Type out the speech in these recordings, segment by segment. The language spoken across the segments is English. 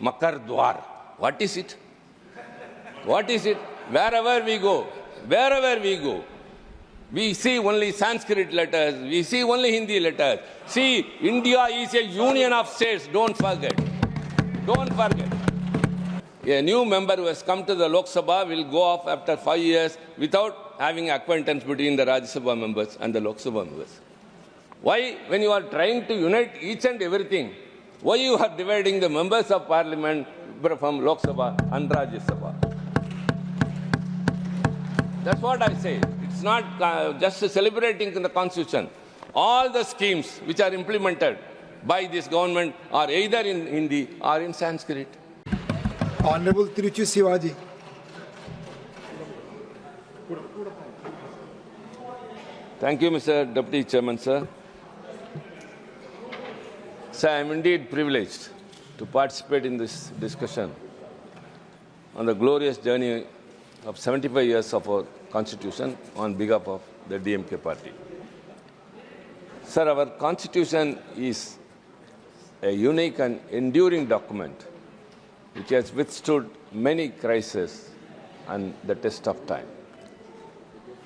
Makar Dwar. What is it? What is it? Wherever we go, we see only Sanskrit letters, we see only Hindi letters. See, India is a union of states, don't forget. Don't forget. A new member who has come to the Lok Sabha will go off after 5 years without having acquaintance between the Rajya Sabha members and the Lok Sabha members. Why, when you are trying to unite each and everything, why you are dividing the members of parliament from Lok Sabha and Rajya Sabha? That's what I say. It's not just celebrating the constitution. All the schemes which are implemented by this government are either in Hindi or in Sanskrit. Honorable Trichy Siva ji. Thank you, Mr. Deputy Chairman, sir. Sir, I am indeed privileged to participate in this discussion on the glorious journey of 75 years of our Constitution on behalf of the DMK party. Sir, our Constitution is a unique and enduring document which has withstood many crises and the test of time.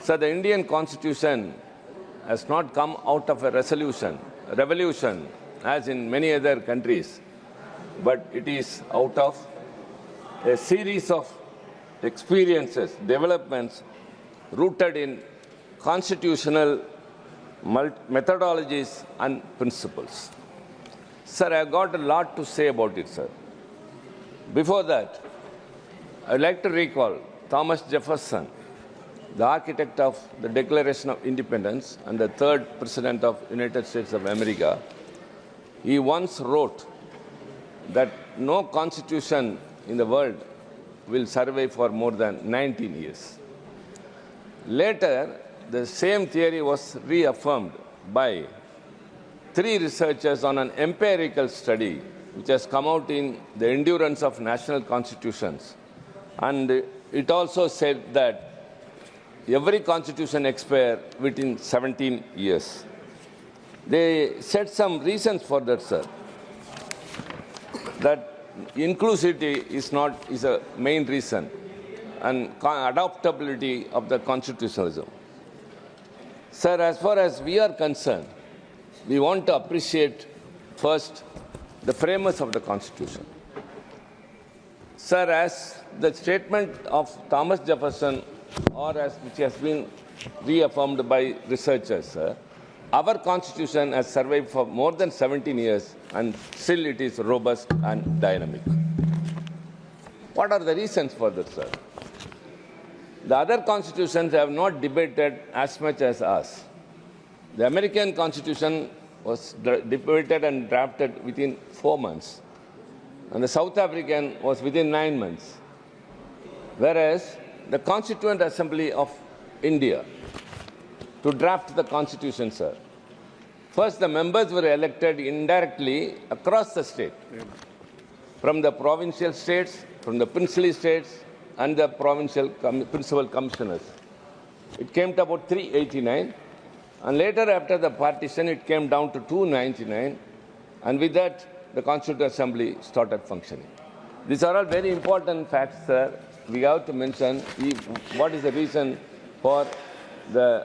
Sir, the Indian Constitution has not come out of a revolution, as in many other countries, but it is out of a series of experiences, developments rooted in constitutional methodologies and principles. Sir, I have got a lot to say about it, sir. Before that, I would like to recall Thomas Jefferson, the architect of the Declaration of Independence and the third President of the United States of America. He once wrote that no constitution in the world will survive for more than 19 years. Later, the same theory was reaffirmed by 3 researchers on an empirical study which has come out in the Endurance of National Constitutions. And it also said that every constitution expires within 17 years. They said some reasons for that, sir. That inclusivity is a main reason, and adaptability of the constitutionalism. Sir, as far as we are concerned, we want to appreciate first the framers of the Constitution. Sir, as the statement of Thomas Jefferson, or as which has been reaffirmed by researchers, sir, our Constitution has survived for more than 17 years and still it is robust and dynamic. What are the reasons for this, sir? The other constitutions have not debated as much as us. The American Constitution was debated and drafted within 4 months, and the South African was within 9 months. Whereas the Constituent Assembly of India, to draft the Constitution, sir, first the members were elected indirectly across the state, from the provincial states, from the princely states, and the provincial principal commissioners. It came to about 389, and later after the partition it came down to 299, and with that the Constituent Assembly started functioning. These are all very important facts, sir. We have to mention what is the reason for the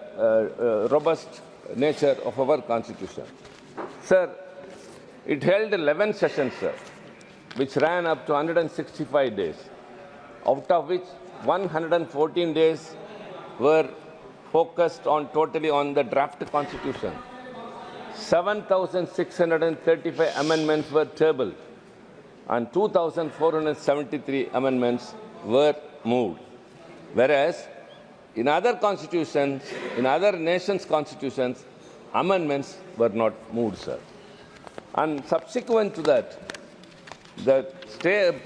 robust nature of our Constitution. Sir, it held 11 sessions, sir, which ran up to 165 days, out of which 114 days were focused totally on the draft Constitution. 7,635 amendments were tabled and 2,473 amendments were moved. Whereas in other constitutions, in other nations' constitutions, amendments were not moved, sir. And subsequent to that, the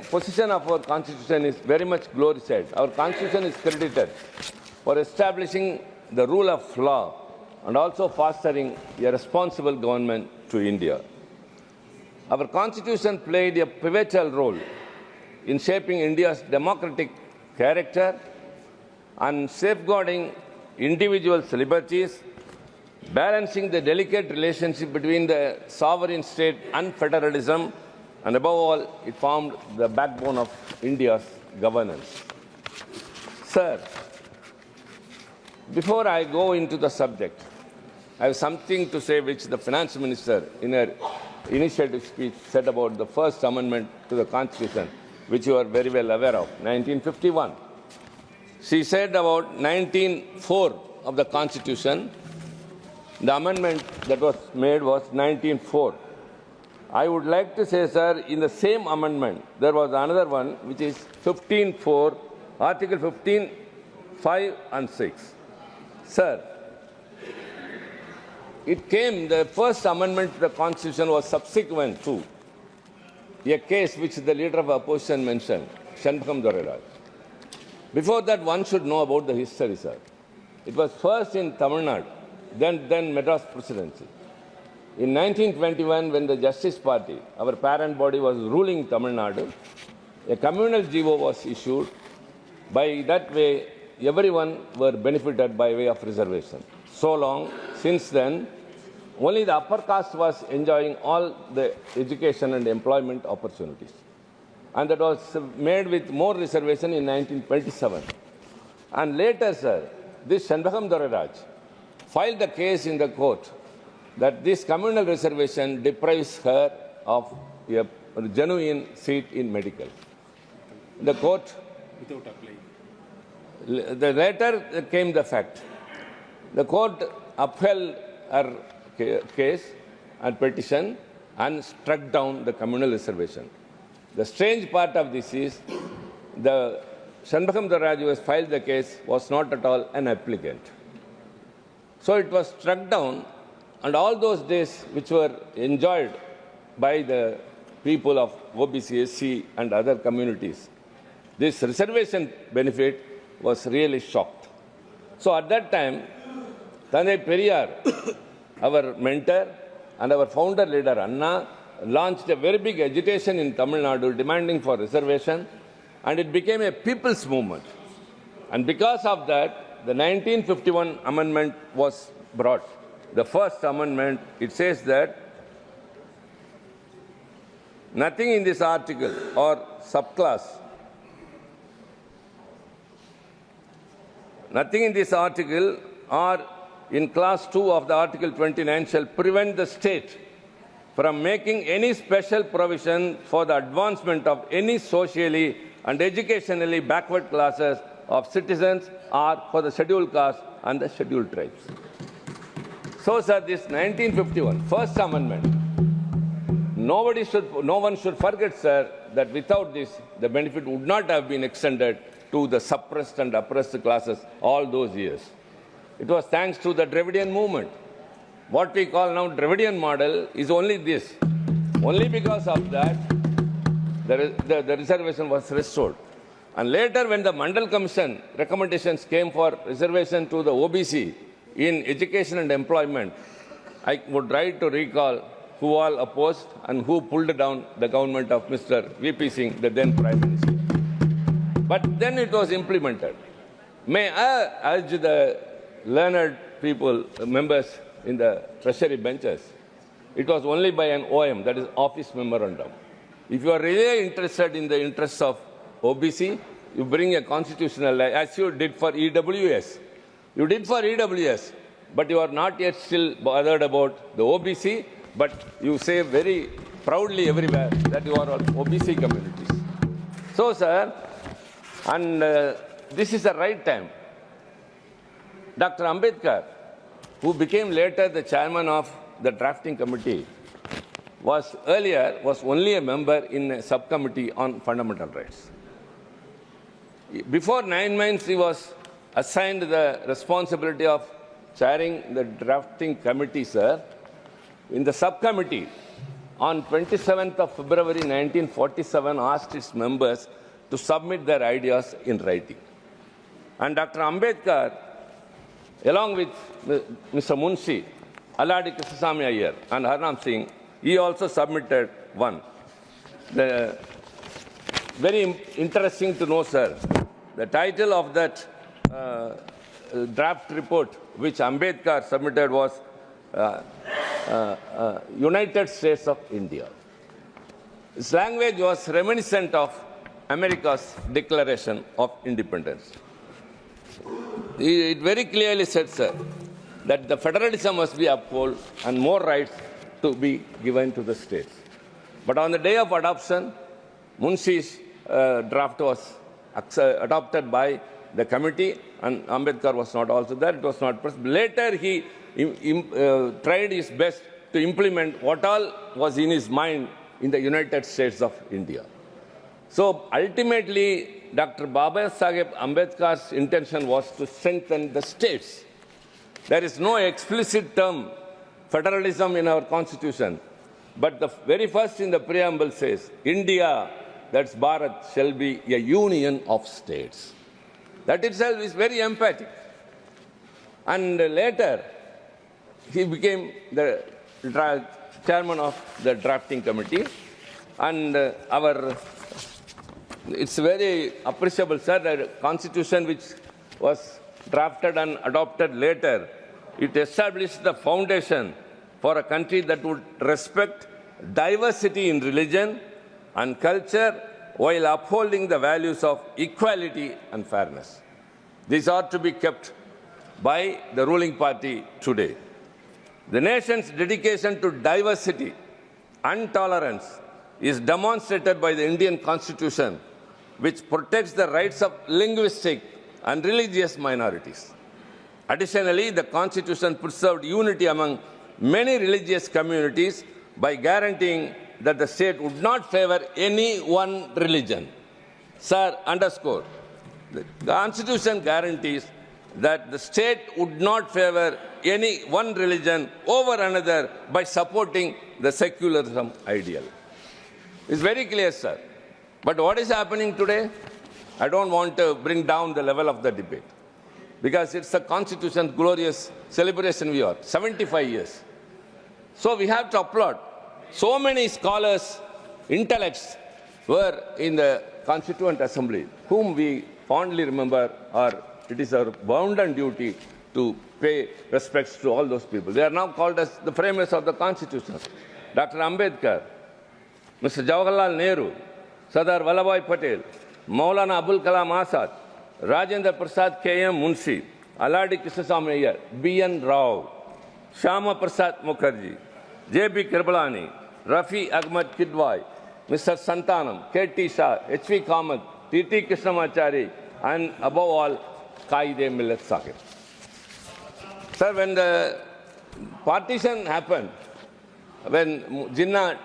position of our Constitution is very much glorified. Our Constitution is credited for establishing the rule of law and also fostering a responsible government to India. Our Constitution played a pivotal role in shaping India's democratic character and safeguarding individuals' liberties, balancing the delicate relationship between the sovereign state and federalism, And above all, it formed the backbone of India's governance. Sir, before I go into the subject, I have something to say which the finance minister in her initiative speech said about the first amendment to the Constitution, which you are very well aware of, 1951. She said about 1904 of the Constitution, the amendment that was made was 1904. I would like to say, sir, in the same amendment, there was another one, which is 15.4, Article 15, 5 and 6. Sir, it came, the first amendment to the Constitution was subsequent to a case which the leader of opposition mentioned, Shanbhagam Doreraj. Before that, one should know about the history, sir. It was first in Tamil Nadu, then Madras Presidency. In 1921, when the Justice Party, our parent body, was ruling Tamil Nadu, a communal GO was issued. By that way, everyone were benefited by way of reservation. So long, since then, only the upper caste was enjoying all the education and employment opportunities. And that was made with more reservation in 1927. And later, sir, this Shanbhagam Doreraj filed a case in the court that this communal reservation deprives her of a genuine seat in medical. The court, without applying. The later came the fact. The court upheld her case and petition and struck down the communal reservation. The strange part of this is the Shanbhagam Doreraj who has filed the case was not at all an applicant. So it was struck down, and all those days which were enjoyed by the people of OBC, SC and other communities, this reservation benefit was really shocked. So at that time, Thanai Periyar, our mentor and our founder leader Anna, launched a very big agitation in Tamil Nadu demanding for reservation, and it became a people's movement. And because of that, the 1951 amendment was brought. The first amendment, it says that nothing in this article or subclass, nothing in this article or in class 2 of the Article 29 shall prevent the state from making any special provision for the advancement of any socially and educationally backward classes of citizens or for the scheduled caste and the scheduled tribes. So, sir, this 1951, First Amendment, no one should forget, sir, that without this, the benefit would not have been extended to the suppressed and oppressed classes all those years. It was thanks to the Dravidian movement. What we call now Dravidian model is only this. Only because of that, the reservation was restored. And later, when the Mandal Commission recommendations came for reservation to the OBC in education and employment, I would like to recall who all opposed and who pulled down the government of Mr. VP Singh, the then Prime Minister. But then it was implemented. May I urge the learned people, members in the treasury benches, it was only by an OM, that is office memorandum. If you are really interested in the interests of OBC, you bring a constitutional, as you did for EWS. You did for EWS, but you are not yet still bothered about the OBC, but you say very proudly everywhere that you are all OBC communities. So, sir, and this is the right time. Dr. Ambedkar, who became later the chairman of the drafting committee, was only a member in a subcommittee on fundamental rights. Before 9 months, he was assigned the responsibility of chairing the drafting committee, sir. In the subcommittee, on 27th of February 1947, asked its members to submit their ideas in writing. And Dr. Ambedkar, along with Mr. Munshi, Aladi Krishnasamy Iyer, and Harnam Singh, he also submitted one. Very interesting to know, sir, the title of that draft report which Ambedkar submitted was United States of India. His language was reminiscent of America's Declaration of Independence. It very clearly said, sir, that the federalism must be upheld and more rights to be given to the states. But on the day of adoption, Munshi's draft was adopted by the committee, and Ambedkar was not also there. It was not pressed. Later, he tried his best to implement what all was in his mind in the United States of India. So ultimately, Dr. Baba Saheb Ambedkar's intention was to strengthen the states. There is no explicit term federalism in our constitution, but the very first in the preamble says, India, that's Bharat, shall be a union of states. That itself is very emphatic. And later, he became the chairman of the drafting committee. And it's very appreciable, sir, the constitution which was drafted and adopted later, it established the foundation for a country that would respect diversity in religion and culture while upholding the values of equality and fairness. These are to be kept by the ruling party today. The nation's dedication to diversity and tolerance is demonstrated by the Indian Constitution, which protects the rights of linguistic and religious minorities. Additionally, the Constitution preserved unity among many religious communities by guaranteeing that the state would not favor any one religion. Sir, underscore, the Constitution guarantees that the state would not favor any one religion over another by supporting the secularism ideal. It's very clear, sir. But what is happening today? I don't want to bring down the level of the debate, because it's a Constitution's glorious celebration we are, 75 years. So we have to applaud. So many scholars, intellects were in the Constituent Assembly, whom we fondly remember, or it is our bounden duty to pay respects to all those people. They are now called as the framers of the Constitution. Dr. Ambedkar, Mr. Jawaharlal Nehru, Sardar Vallabhbhai Patel, Maulana Abul Kalam Azad, Rajendra Prasad K.M. Munshi, Aladi Krishnaswamy Iyer, B.N. Rao, Shyama Prasad Mukherjee, J.B. Kirbalani, Rafi Ahmad Kidwai, Mr. Santanam, K.T. Shah, H.V. Kamath, T.T. Krishnamachari, and above all, Qaide Millat Sahib. Sir, when the partition happened, when Jinnah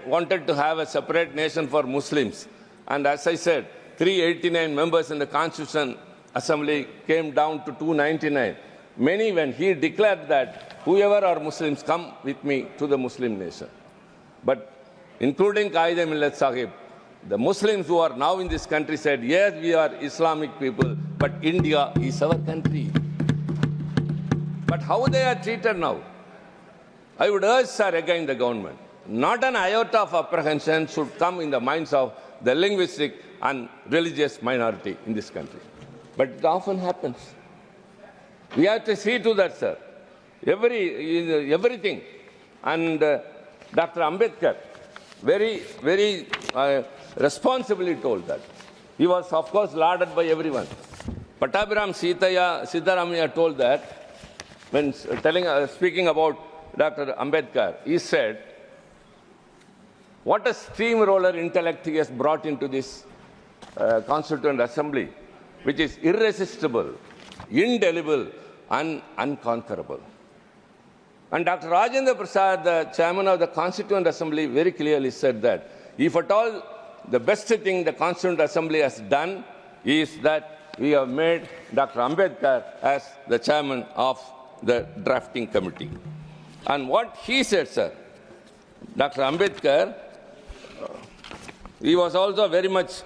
wanted to have a separate nation for Muslims, and as I said, 389 members in the Constitution Assembly came down to 299. Many, when he declared that whoever are Muslims, come with me to the Muslim nation. But including Qaide Millat Sahib, the Muslims who are now in this country said, yes, we are Islamic people, but India is our country. But how they are treated now? I would urge, sir, again the government, not an iota of apprehension should come in the minds of the linguistic and religious minority in this country. But it often happens. We have to see to that, sir. Everything. And Dr. Ambedkar very responsibly told that. He was, of course, lauded by everyone. Pattabhiram Siddharamaiah told that, when speaking about Dr. Ambedkar, he said, what a steamroller intellect he has brought into this Constituent Assembly, which is irresistible, indelible, and unconquerable. And Dr. Rajendra Prasad, the chairman of the Constituent Assembly, very clearly said that if at all the best thing the Constituent Assembly has done is that we have made Dr. Ambedkar as the chairman of the drafting committee. And what he said, sir, Dr. Ambedkar, he was also very much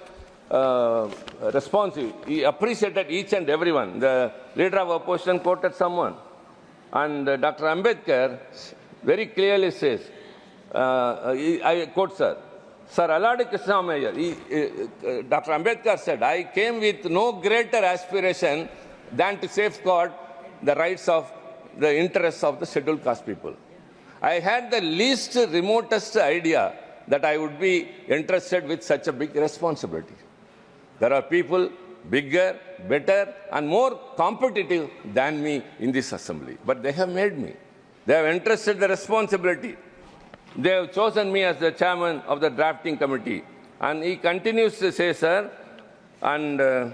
responsive. He appreciated each and everyone. The leader of opposition quoted someone. And Dr. Ambedkar very clearly says, I quote, sir, Sir Aladi Krishnamaiah, Dr. Ambedkar said, I came with no greater aspiration than to safeguard the rights of the interests of the scheduled caste people. I had the least remotest idea that I would be entrusted with such a big responsibility. There are people bigger, better, and more competitive than me in this assembly. But they have made me. They have entrusted the responsibility. They have chosen me as the chairman of the drafting committee. And he continues to say, sir, and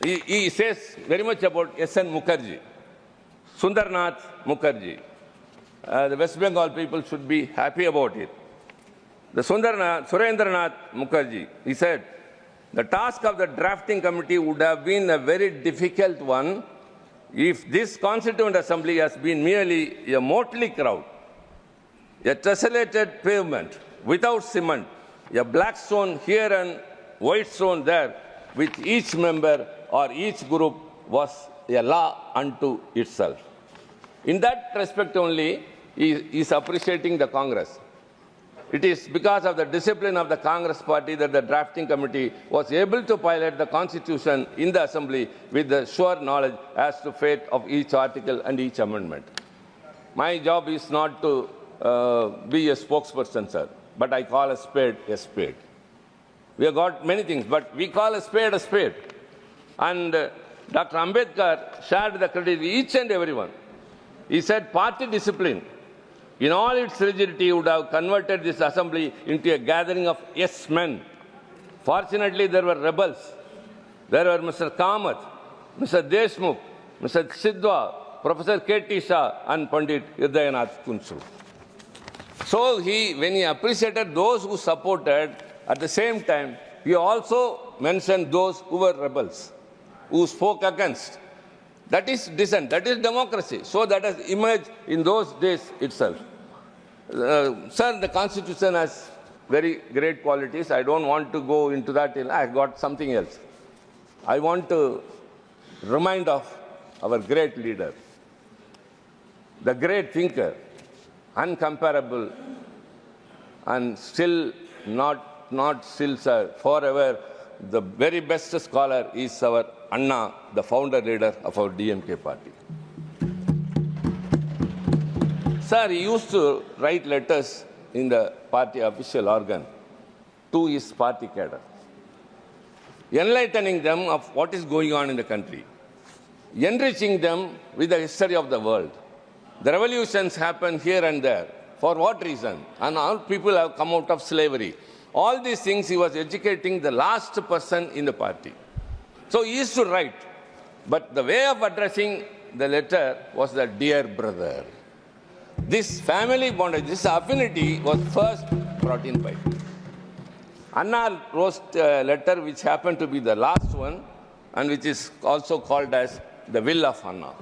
he says very much about S.N. Mukherjee, Sundarnath Mukherjee. The West Bengal people should be happy about it. The Surendranath Mukherjee, he said, the task of the drafting committee would have been a very difficult one if this Constituent Assembly has been merely a motley crowd, a tessellated pavement without cement, a black stone here and white stone there, with each member or each group was a law unto itself. In that respect only, he is appreciating the Congress. It is because of the discipline of the Congress party that the drafting committee was able to pilot the Constitution in the Assembly with the sure knowledge as to fate of each article and each amendment. My job is not to be a spokesperson, sir, but I call a spade a spade. We have got many things, but we call a spade a spade. And Dr. Ambedkar shared the credit with each and everyone. He said party discipline, in all its rigidity, would have converted this assembly into a gathering of yes men. Fortunately, there were rebels. There were Mr. Kamath, Mr. Deshmukh, Mr. Sidhwa, Professor K.T. Shah, and Pandit Hridayanath Kunsu. So when he appreciated those who supported, at the same time, he also mentioned those who were rebels, who spoke against. That is dissent, that is democracy. So that has emerged in those days itself. Sir, the Constitution has very great qualities. I don't want to go into that. I got something else. I want to remind of our great leader, the great thinker, uncomparable, and still not still, sir, forever, the very best scholar is our Anna, the founder leader of our DMK party. Sir, he used to write letters in the party official organ to his party cadre, enlightening them of what is going on in the country, enriching them with the history of the world. The revolutions happen here and there. For what reason? And all people have come out of slavery. All these things he was educating the last person in the party. So he used to write. But the way of addressing the letter was the dear brother. This family bondage, this affinity was first brought in by him. Anna wrote a letter which happened to be the last one and which is also called as the Will of Anna.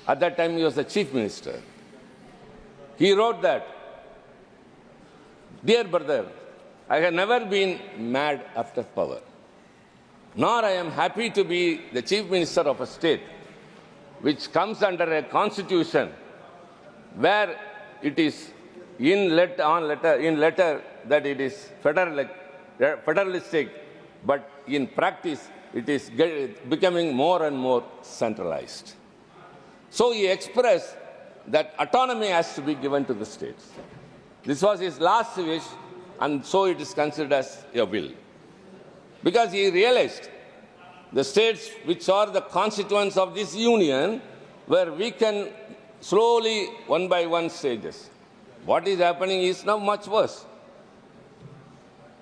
At that time he was the chief minister. He wrote that, dear brother, I have never been mad after power, nor I am happy to be the chief minister of a state which comes under a constitution where it is in letter that it is federalistic, but in practice it is becoming more and more centralized. So he expressed that autonomy has to be given to the states. This was his last wish, and so it is considered as a will. Because he realized the states which are the constituents of this union were weakened slowly, one by one stages. What is happening is now much worse.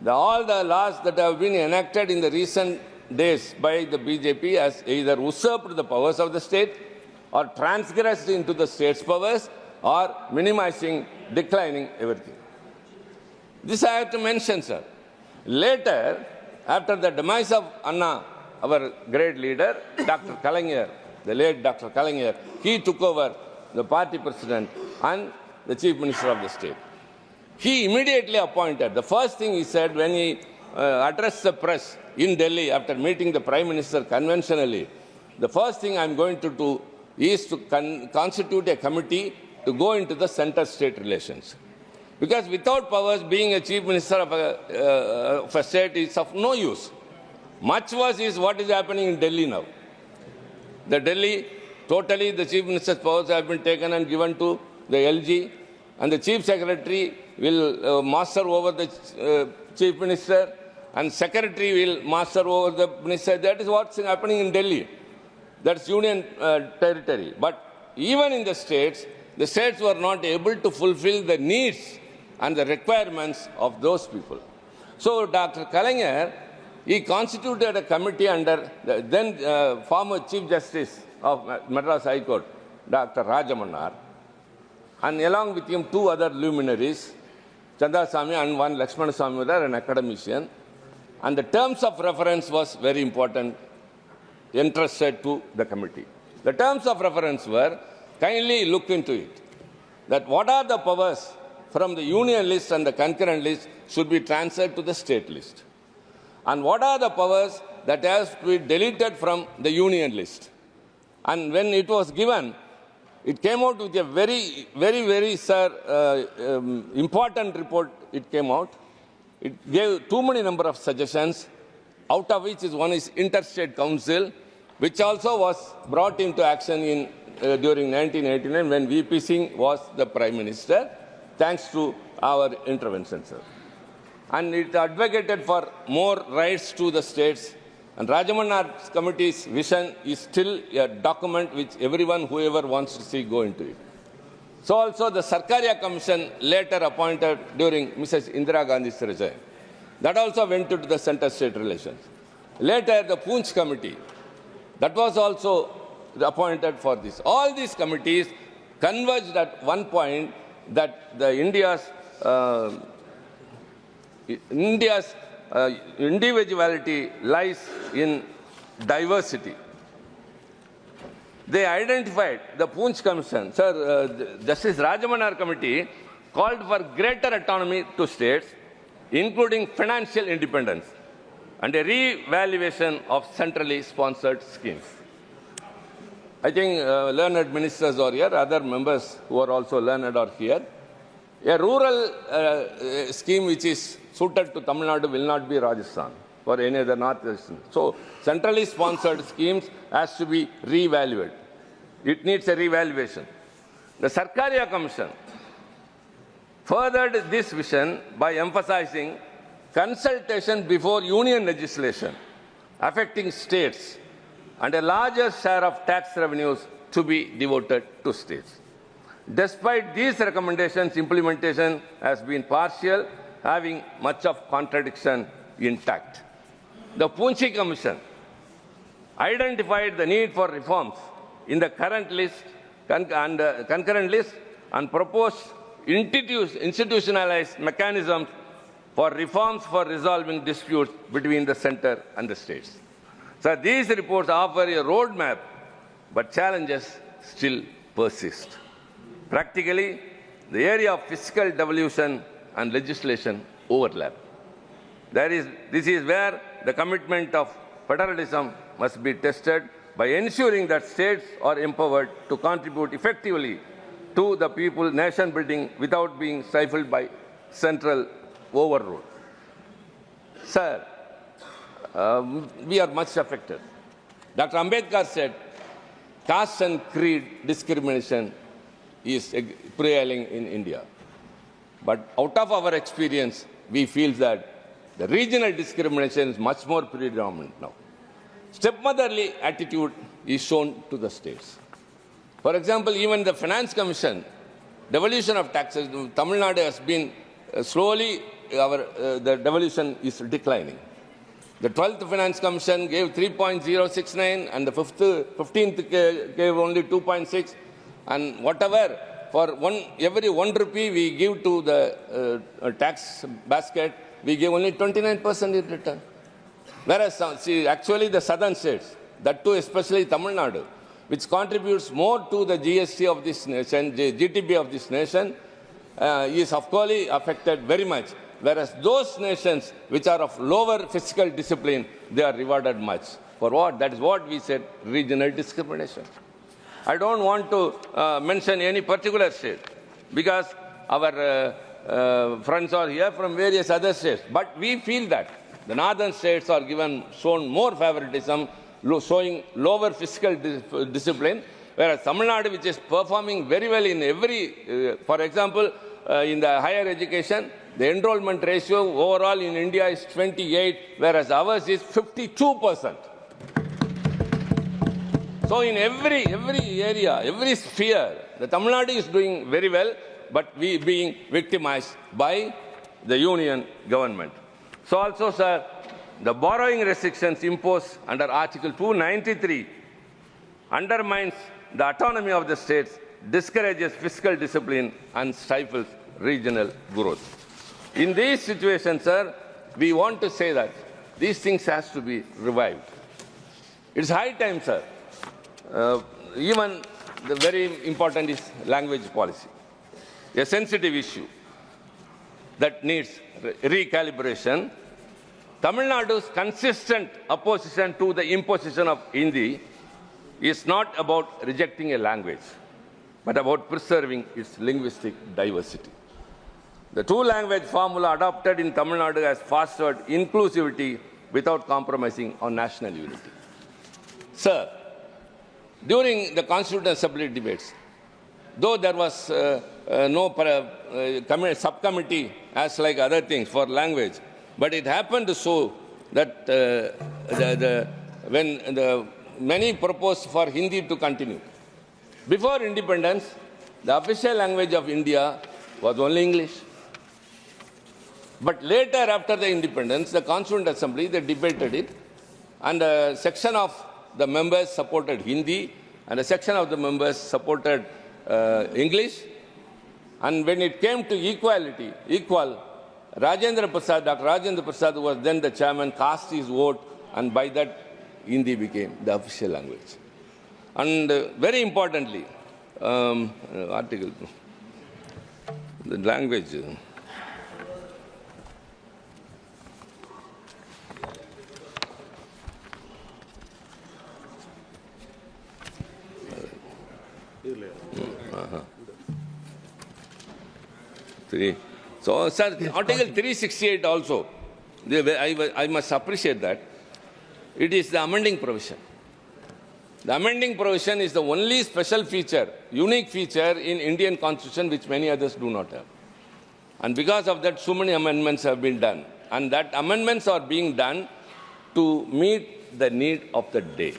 All the laws that have been enacted in the recent days by the BJP has either usurped the powers of the state or transgressed into the state's powers or minimizing, declining everything. This I have to mention, sir. Later, after the demise of Anna, our great leader, Dr. Kalaignar, the late Dr. Kalaignar, he took over the party president and the chief minister of the state. He immediately appointed, the first thing he said when he addressed the press in Delhi after meeting the prime minister conventionally, the first thing I'm going to do is to constitute a committee to go into the center-state relations. Because without powers, being a chief minister of a state is of no use. Much worse is what is happening in Delhi now. The Delhi, totally the chief minister's powers have been taken and given to the LG, and the chief secretary will master over the chief minister, and secretary will master over the minister. That is what's happening in Delhi. That's union territory. But even in the states were not able to fulfill the needs and the requirements of those people. So Dr. Kalaignar, he constituted a committee under the then former Chief Justice of Madras High Court, Dr. Rajamannar, and along with him two other luminaries, Chandasamy and one Lakshmanaswamy, an academician. And the terms of reference was very important, entrusted to the committee. The terms of reference were, kindly look into it, that what are the powers from the union list and the concurrent list should be transferred to the state list. And what are the powers that have to be deleted from the union list. And when it was given, it came out with a very, important report. It came out. It gave too many number of suggestions, out of which one is Interstate Council, which also was brought into action during 1989 when VP Singh was the Prime Minister, thanks to our intervention, sir. And it advocated for more rights to the states. And Rajamannar's committee's vision is still a document which everyone, whoever wants to see, go into it. So also the Sarkaria Commission later appointed during Mrs. Indira Gandhi's regime. That also went into the center-state relations. Later the Poonch Committee, that was also appointed for this. All these committees converged at one point that the India's individuality lies in diversity. They identified, the Poonch Commission, sir, Justice Rajamannar Committee called for greater autonomy to states, including financial independence and a re-evaluation of centrally sponsored schemes. I think learned ministers are here, other members who are also learned are here. A rural scheme which is suited to Tamil Nadu will not be Rajasthan or any other northeastern. So centrally sponsored schemes has to be re-evaluated. It needs a re-evaluation. The Sarkaria Commission furthered this vision by emphasizing consultation before union legislation affecting states and a larger share of tax revenues to be devoted to states. Despite these recommendations, implementation has been partial, having much of contradiction intact. The Poonch Commission identified the need for reforms in the current list and concurrent list and proposed institutionalized mechanisms for reforms for resolving disputes between the center and the states. So these reports offer a roadmap, but challenges still persist. Practically, the area of fiscal devolution and legislation overlap. This is where the commitment of federalism must be tested by ensuring that states are empowered to contribute effectively to the people nation building without being stifled by central overrule. Sir, we are much affected. Dr. Ambedkar said, caste and creed discrimination is prevailing in India. But out of our experience, we feel that the regional discrimination is much more predominant now. Stepmotherly attitude is shown to the states. For example, even the Finance Commission, devolution of taxes, Tamil Nadu has been slowly, the devolution is declining. The 12th Finance Commission gave 3.069 and the 15th gave only 2.6. And whatever, for every 1 rupee we give to the tax basket, we give only 29% in return. Whereas, actually the southern states, that too especially Tamil Nadu, which contributes more to the GST of this nation, GDP of this nation, is of course affected very much. Whereas those nations which are of lower fiscal discipline, they are rewarded much. For what? That is what we said, regional discrimination. I don't want to mention any particular state because our friends are here from various other states. But we feel that the northern states are shown more favoritism, showing lower fiscal discipline, whereas Tamil Nadu, which is performing very well in every, for example, in the higher education, the enrollment ratio overall in India is 28, whereas ours is 52%. So in every area, every sphere, the Tamil Nadu is doing very well, but we being victimized by the union government. So also, sir, the borrowing restrictions imposed under Article 293 undermines the autonomy of the states, discourages fiscal discipline, and stifles regional growth. In these situations, sir, we want to say that these things has to be revived. It's high time, sir. Even the very important is language policy, a sensitive issue that needs recalibration. Tamil Nadu's consistent opposition to the imposition of Hindi is not about rejecting a language, but about preserving its linguistic diversity. The two-language formula adopted in Tamil Nadu has fostered inclusivity without compromising on national unity. Sir, during the Constituent Assembly debates, though there was no subcommittee as like other things for language, but it happened so that when many proposed for Hindi to continue. Before independence, the official language of India was only English. But later, after the independence, the Constituent Assembly, they debated it, and a section of the members supported Hindi, and a section of the members supported English. And when it came to equality, Rajendra Prasad, Dr. Rajendra Prasad, who was then the chairman, cast his vote, and by that, Hindi became the official language. And very importantly, article, the language. So, sir, Article 368 also, I must appreciate that. It is the amending provision. The amending provision is the only special feature, unique feature in Indian Constitution which many others do not have. And because of that, so many amendments have been done. And that amendments are being done to meet the need of the day.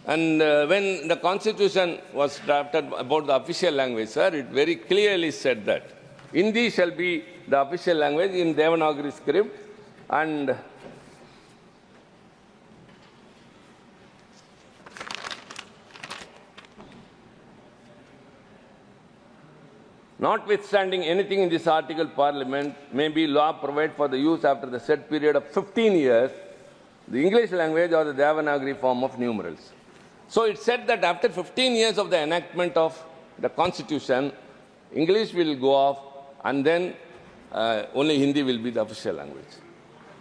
And when the Constitution was drafted about the official language, sir, it very clearly said that Hindi shall be the official language in Devanagari script, and notwithstanding anything in this article, Parliament may be law provide for the use after the said period of 15 years, the English language or the Devanagari form of numerals. So it said that after 15 years of the enactment of the Constitution, English will go off, and then only Hindi will be the official language.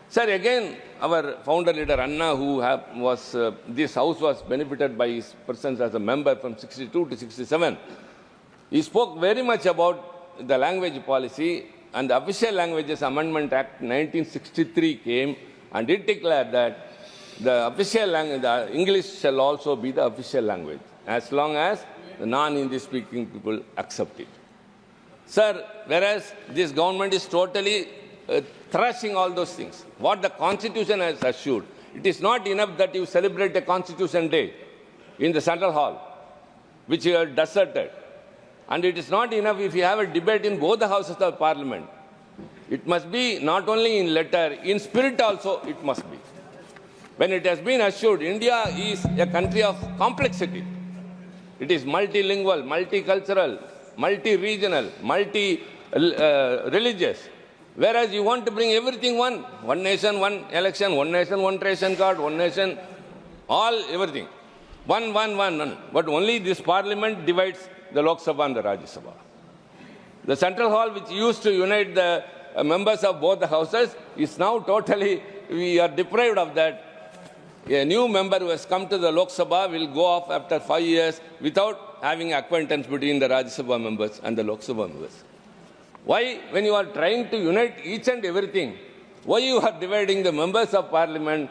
Sir, again, our founder leader Anna, this house was benefited by his presence as a member from 62 to 67. He spoke very much about the language policy, and the Official Languages Amendment Act 1963 came, and it declared that the official language, the English shall also be the official language, as long as the non-Hindi speaking people accept it. Sir, whereas this government is totally thrashing all those things, what the Constitution has assured, it is not enough that you celebrate a Constitution Day in the Central Hall, which you have deserted. And it is not enough if you have a debate in both the houses of Parliament. It must be not only in letter, in spirit also it must be. When it has been assured, India is a country of complexity. It is multilingual, multicultural, multi-regional, multi-religious. Whereas you want to bring everything one nation, one election, one nation, one ration card, one nation, all, everything. One. But only this Parliament divides the Lok Sabha and the Rajya Sabha. The Central Hall, which used to unite the members of both the houses, is now totally, we are deprived of that. A new member who has come to the Lok Sabha will go off after 5 years without having acquaintance between the Rajya Sabha members and the Lok Sabha members. Why, when you are trying to unite each and everything, why you are dividing the members of Parliament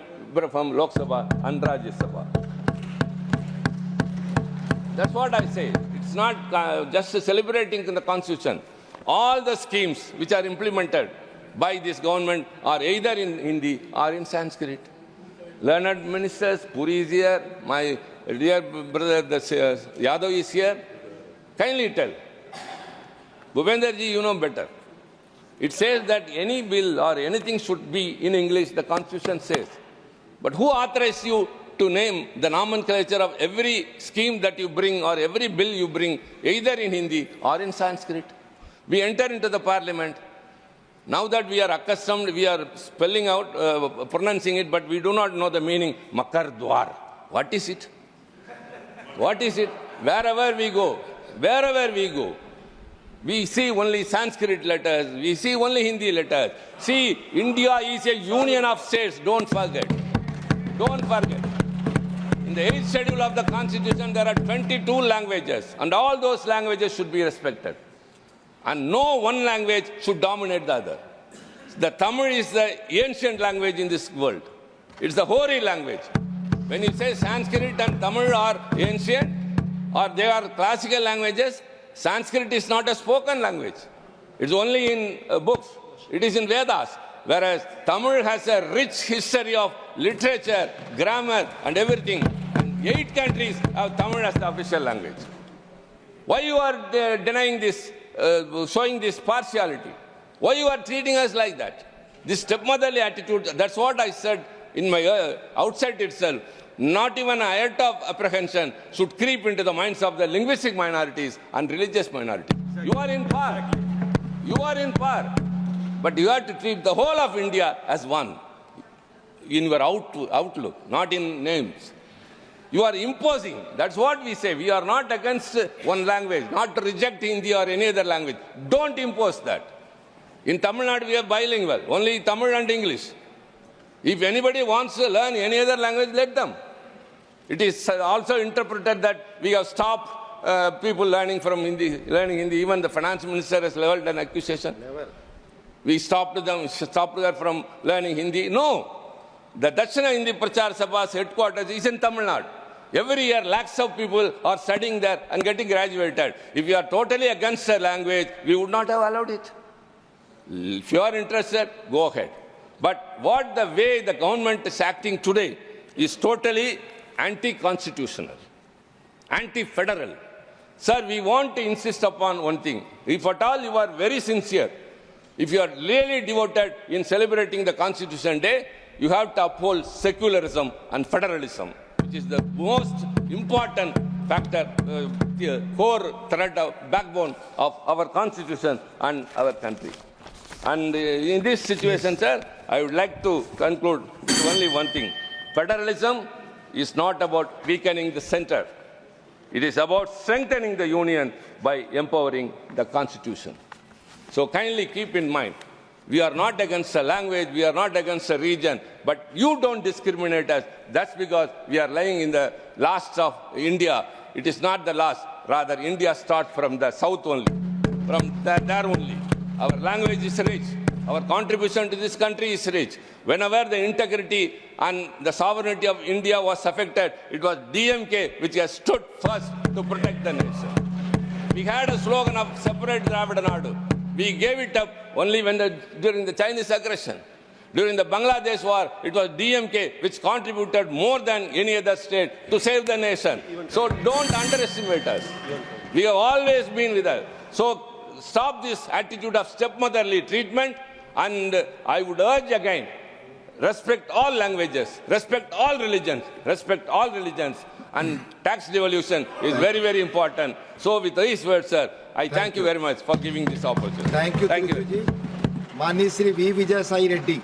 from Lok Sabha and Rajya Sabha? That's what I say. It's not just celebrating the Constitution. All the schemes which are implemented by this government are either in Hindi or in Sanskrit. Learned ministers, Puri is here, my dear brother Yadav is here. Kindly tell. Bhupender ji, you know better. It says that any bill or anything should be in English, the Constitution says. But who authorized you to name the nomenclature of every scheme that you bring or every bill you bring, either in Hindi or in Sanskrit? We enter into the parliament. Now that we are accustomed, we are spelling out, pronouncing it, but we do not know the meaning. Makar Dwar. What is it? What is it? Wherever we go, we see only Sanskrit letters, we see only Hindi letters. See, India is a union of states, don't forget. Don't forget. In the 8th schedule of the Constitution, there are 22 languages, and all those languages should be respected. And no one language should dominate the other. The Tamil is the ancient language in this world. It's the hoary language. When you say Sanskrit and Tamil are ancient, or they are classical languages, Sanskrit is not a spoken language. It's only in books. It is in Vedas. Whereas Tamil has a rich history of literature, grammar, and everything. And 8 countries have Tamil as the official language. Why you are denying this, showing this partiality? Why you are treating us like that? This stepmotherly attitude, that's what I said in my outset itself. Not even a iota of apprehension should creep into the minds of the linguistic minorities and religious minorities. You are in power. You are in power. But you have to treat the whole of India as one in your outlook, not in names. You are imposing. That's what we say. We are not against one language, not to reject Hindi or any other language. Don't impose that. In Tamil Nadu, we are bilingual, only Tamil and English. If anybody wants to learn any other language, let them. It is also interpreted that we have stopped people learning Hindi. Even the finance minister has leveled an accusation. Never. We stopped her from learning Hindi. No. The Dakshina Hindi Prachar Sabha's headquarters is in Tamil Nadu. Every year, lakhs of people are studying there and getting graduated. If you are totally against a language, we would not have allowed it. If you are interested, go ahead. But what the way the government is acting today is totally anti-constitutional, anti-federal. Sir, we want to insist upon one thing. If at all you are very sincere, if you are really devoted in celebrating the Constitution Day, you have to uphold secularism and federalism, which is the most important factor, the core thread of backbone of our Constitution and our country. And in this situation, sir, I would like to conclude with only one thing. Federalism is not about weakening the center. It is about strengthening the union by empowering the Constitution. So kindly keep in mind, we are not against a language, we are not against a region, but you don't discriminate us. That's because we are lying in the last of India. It is not the last. Rather, India starts from the south only, from there only. Our language is rich. Our contribution to this country is rich. Whenever the integrity and the sovereignty of India was affected, it was DMK which has stood first to protect the nation. We had a slogan of separate Dravida Nadu. We gave it up only during the Chinese aggression. During the Bangladesh war, it was DMK which contributed more than any other state to save the nation. So don't underestimate us. We have always been with us. So stop this attitude of stepmotherly treatment, and I would urge again, respect all languages, respect all religions, and tax devolution is very, very important. So with these words, sir, I thank you very much for giving this opportunity. Thank you, Trichy ji. Mani Sri V. Vijay Sai Reddy.